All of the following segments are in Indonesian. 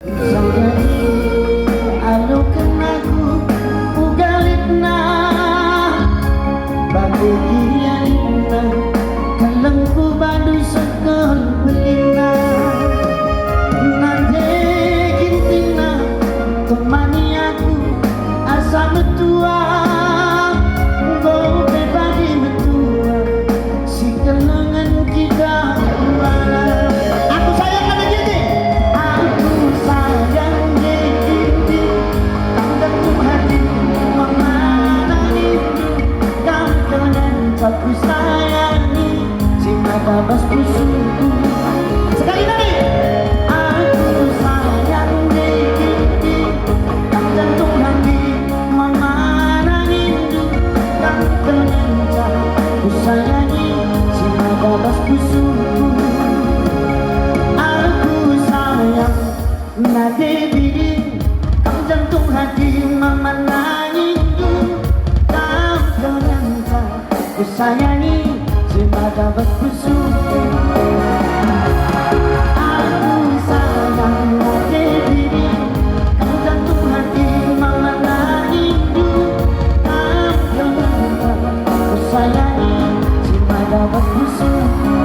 Sanggani alukan aku ugalit na bagay kirian na kalang ko badu sakal belina nande gintina temani aku asa metua go bebadi metua si kelengan kita aku sayang kata gini aku sayang gini tanggal tuh hati memana itu kamu kalian aku sayangi si mata bas busuku sekali lagi aku sayang gini tanggal tuh hati memana itu kamu kalian aku sayangi si mata bas busuku aku sayang nade diri kamu jantung hati memana itu kamu kalian aku sayangi si mata bas busuku aku sayang nade diri kamu jantung hati memana itu kamu kalian aku sayangi si mata bas busuku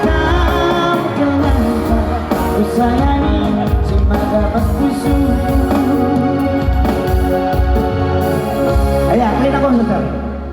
kamu kalian aku sayangi